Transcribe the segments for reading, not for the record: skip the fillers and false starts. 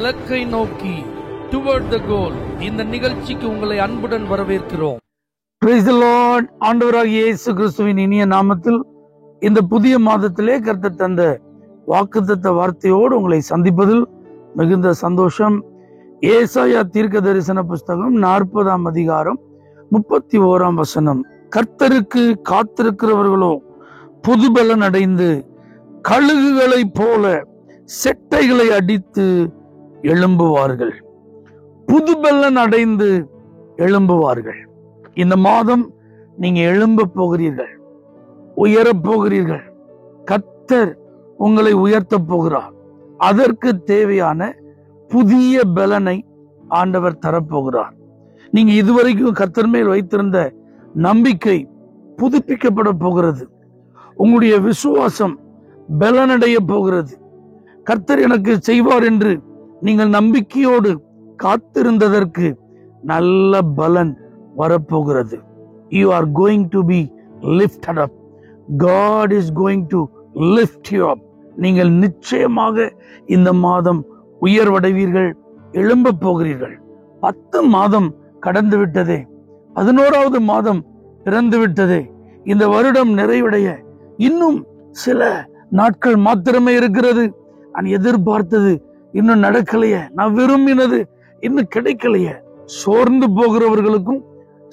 இலக்கை நோக்கி டுவர்ட் த கோல் இந்த நிகழ்ச்சிக்கு உங்களை அன்புடன் வரவேற்கிறோம். Praise the Lord. ஆண்டவராகிய இயேசு கிறிஸ்துவின் இனிய நாமத்தில் இந்த புதிய மாதத்திலே கர்த்தர் தந்த வாக்குத்தத்த வார்த்தையோடு உங்களை சந்திப்பதில் மிகுந்த சந்தோஷம். ஏசாயா தீர்க்க தரிசன புஸ்தகம் 40ஆம் அதிகாரம் 31ஆம் வசனம். கர்த்தருக்கு காத்திருக்கிறவர்களோ புதுபலன் அடைந்து கழுகுகளைப் போல செட்டைகளை அடித்து எழும்புவார்கள். புதுபலன் அடைந்து எழும்புவார்கள். இந்த மாதம் நீங்க எழும்ப போகிறீர்கள், உயரப் போகிறீர்கள். கர்த்தர் உங்களை உயர்த்த போகிறார். அதற்கு தேவையான புதிய பலனை ஆண்டவர் தரப்போகிறார். நீங்க இதுவரைக்கும் கர்த்தர் மேல் வைத்திருந்த நம்பிக்கை புதுப்பிக்கப்பட போகிறது. உங்களுடைய விசுவாசம் பலனடைய போகிறது. கர்த்தர் எனக்கு செய்வார் என்று நீங்கள் நம்பிக்கையோடு காத்திருந்ததற்கு நல்ல பலன் வரப்போகிறது. You are going to be lifted up. God is going to lift you up. நீங்கள் நிச்சயமாக இந்த மாதம் உயர்வடைவீர்கள், எழும்ப போகிறீர்கள். 10 மாதம் கடந்து விட்டதே, 11வது மாதம் பிறந்து விட்டதே. இந்த வருடம் நிறைவடைய இன்னும் சில நாட்கள் மாத்திரமே இருக்கிறது. நான் எதிர்பார்த்தது இன்னும் நடக்கலையே, நான் விரும்பினது இன்னும் கிடைக்கலையே. சோர்ந்து போகிறவர்களுக்கும்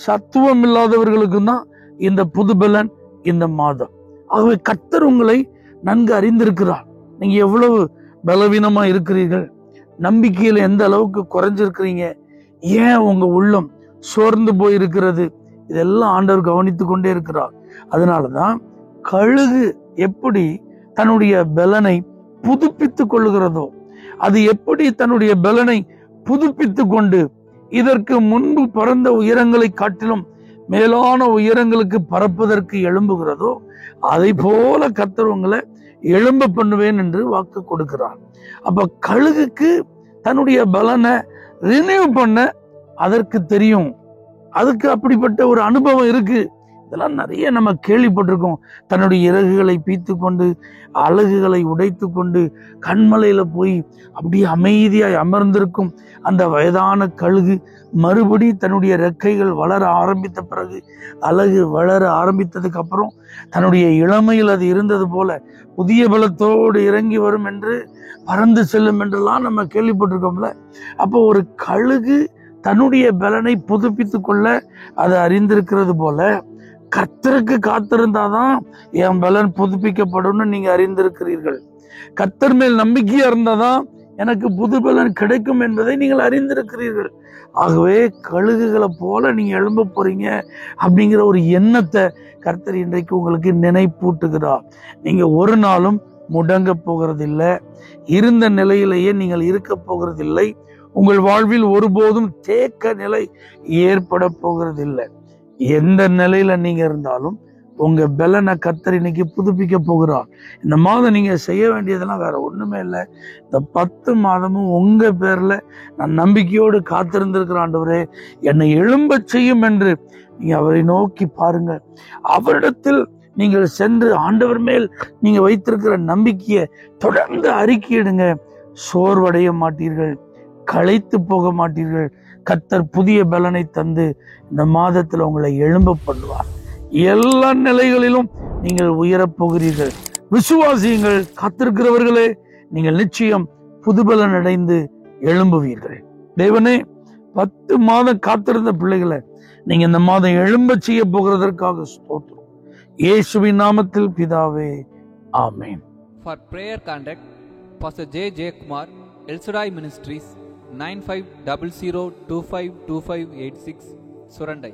சத்துவம் இல்லாதவர்களுக்கும் தான் இந்த புதுபலன் இந்த மாதம். ஆகவே கர்த்தர் உங்களை நன்கு அறிந்திருக்கிறார். நீங்க எவ்வளவு பலவீனமா இருக்கிறீர்கள், நம்பிக்கையில எந்த அளவுக்கு குறைஞ்சிருக்கிறீங்க, ஏன் உங்க உள்ளம் சோர்ந்து போயிருக்கிறது, இதெல்லாம் ஆண்டவர் கவனித்து கொண்டே இருக்கிறார். அதனாலதான் கழுகு எப்படி தன்னுடைய பலனை புதுப்பித்துக் கொள்ளுகிறதோ, அது எப்படி தன்னுடைய பலனை புதுப்பித்துக் கொண்டு இதற்கு முன்பு பறந்த உயரங்களை காட்டிலும் மேலான உயரங்களுக்கு பறப்பதற்கு எழும்புகிறதோ, அதை போல கர்த்தர் உங்களை எழும்ப பண்ணுவேன் என்று வாக்கு கொடுக்கிறார். அப்ப கழுகுக்கு தன்னுடைய பலனை ரினியூ பண்ண அதற்கு தெரியும். அதுக்கு அப்படிப்பட்ட ஒரு அனுபவம் இருக்கு. இதெல்லாம் நிறைய நம்ம கேள்விப்பட்டிருக்கோம். தன்னுடைய இறகுகளை பீத்து கொண்டு அலகுகளை உடைத்து கொண்டு கண்மலையில போய் அப்படியே அமைதியாய் அமர்ந்திருக்கும் அந்த வயதான கழுகு மறுபடி தன்னுடைய ரெக்கைகள் வளர ஆரம்பித்த பிறகு, அலகு வளர ஆரம்பித்ததுக்கு அப்புறம் தன்னுடைய இளமையில் அது இருந்தது போல புதிய பலத்தோடு இறங்கி வரும் என்று பறந்து செல்லும் என்றெல்லாம் நம்ம கேள்விப்பட்டிருக்கோம்ல. அப்போ ஒரு கழுகு தன்னுடைய பலனை புதுப்பித்து கொள்ள அது அறிந்திருக்கிறது போல, கர்த்தருக்கு காத்திருந்தாதான் என் பலன் புதுப்பிக்கப்படும் நீங்க அறிந்திருக்கிறீர்கள். கர்த்தர் மேல் நம்பிக்கையா இருந்தாதான் எனக்கு புது பலன் கிடைக்கும் என்பதை நீங்கள் அறிந்திருக்கிறீர்கள். ஆகவே கழுகுகளை போல நீங்க எழும்ப போறீங்க அப்படிங்கிற ஒரு எண்ணத்தை கர்த்தர் இன்றைக்கு உங்களுக்கு நினைப்பூட்டுகிறார். நீங்க ஒரு நாளும் முடங்க போகிறதில்லை, இருந்த நிலையிலேயே நீங்கள் இருக்க போகிறதில்லை. உங்கள் வாழ்வில் ஒருபோதும் தேக்க நிலை ஏற்பட போகிறதில்லை. எந்த நிலையில நீங்க இருந்தாலும் உங்க பலனை கர்த்தர் இன்னைக்கு புதுப்பிக்க போகிறார். இந்த மாதம் நீங்க செய்ய வேண்டியதெல்லாம் வேற ஒண்ணுமே இல்லை. இந்த 10 மாதமும் உங்க பேர்ல நான் நம்பிக்கையோடு காத்திருந்திருக்கிற ஆண்டவரே என்னை எழும்ப செய்யும் என்று நீங்க அவரை நோக்கி பாருங்க. அவரிடத்தில் நீங்கள் சென்று ஆண்டவர் மேல் நீங்க வைத்திருக்கிற நம்பிக்கையை தொடர்ந்து அறிக்கையிடுங்க. சோர்வடைய மாட்டீர்கள், களைத்து போக மாட்டீர்கள். கர்த்தர் புதிய பலனை தந்து இந்த மாதத்துல உங்களை எழும்ப பண்ணுவார். எல்லா நிலைகளிலும் நீங்கள் உயரப் போகிறீர்கள். விசுவாசியுங்கள். காத்திருக்கிறவர்களே, நீங்கள் நிச்சயம் புதுபலன் அடைந்து எழும்புவீர்கள். தேவனே, 10 மாதம் காத்திருந்த பிள்ளைகளை நீங்க இந்த மாதம் எழும்ப செய்ய போகிறதற்காக ஸ்தோத்திரம். இயேசுவின் நாமத்தில் பிதாவே, ஆமென். For prayer contact, Pastor J. J. Kumar, El Shaddai Ministries, 9500252586, Surandai.